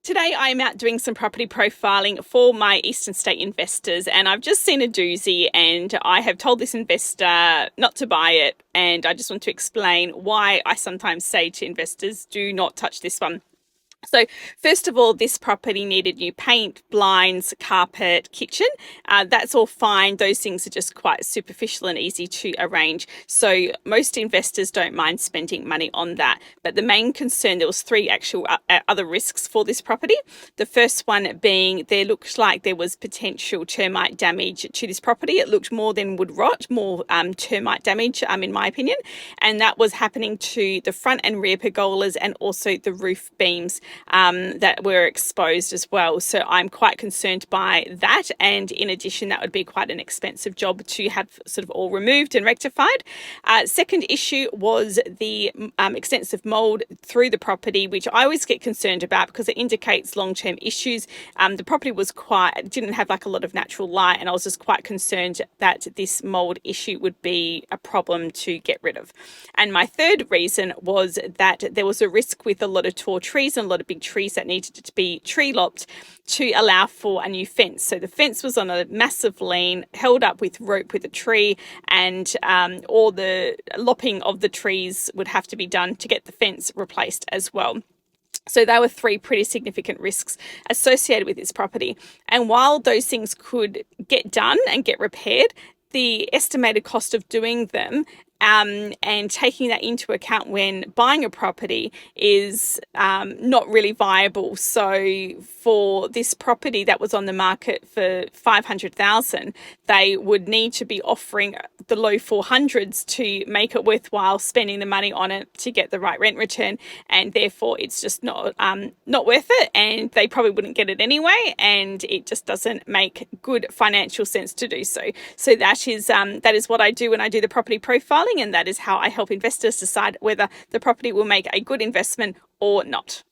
Today I'm out doing some property profiling for my Eastern State investors, and I've just seen a doozy and I have told this investor not to buy it, and I just want to explain why I sometimes say to investors, do not touch this one. So first of all, this property needed new paint, blinds, carpet, kitchen. That's all fine. Those things are just quite superficial and easy to arrange. So most investors don't mind spending money on that. But the main concern, there was three actual other risks for this property. The first one being there looked like there was potential termite damage to this property. It looked more than wood rot, more termite damage, in my opinion. And that was happening to the front and rear pergolas and also the roof beams that were exposed as well. So I'm quite concerned by that. And in addition, that would be quite an expensive job to have sort of all removed and rectified. Second issue was the extensive mold through the property, which I always get concerned about because it indicates long-term issues. The property was didn't have like a lot of natural light, and I was just quite concerned that this mold issue would be a problem to get rid of. And my third reason was that there was a risk with a lot of tall trees and a lot of big trees that needed to be tree lopped to allow for a new fence. So the fence was on a massive lean, held up with rope with a tree, and all the lopping of the trees would have to be done to get the fence replaced as well. So there were three pretty significant risks associated with this property. And while those things could get done and get repaired, the estimated cost of doing them and taking that into account when buying a property is not really viable. So for this property that was on the market for $500,000, they would need to be offering the low 400s to make it worthwhile spending the money on it to get the right rent return, and therefore it's just not worth it, and they probably wouldn't get it anyway, and it just doesn't make good financial sense to do so. So that is what I do when I do the property profiling, and that is how I help investors decide whether the property will make a good investment or not.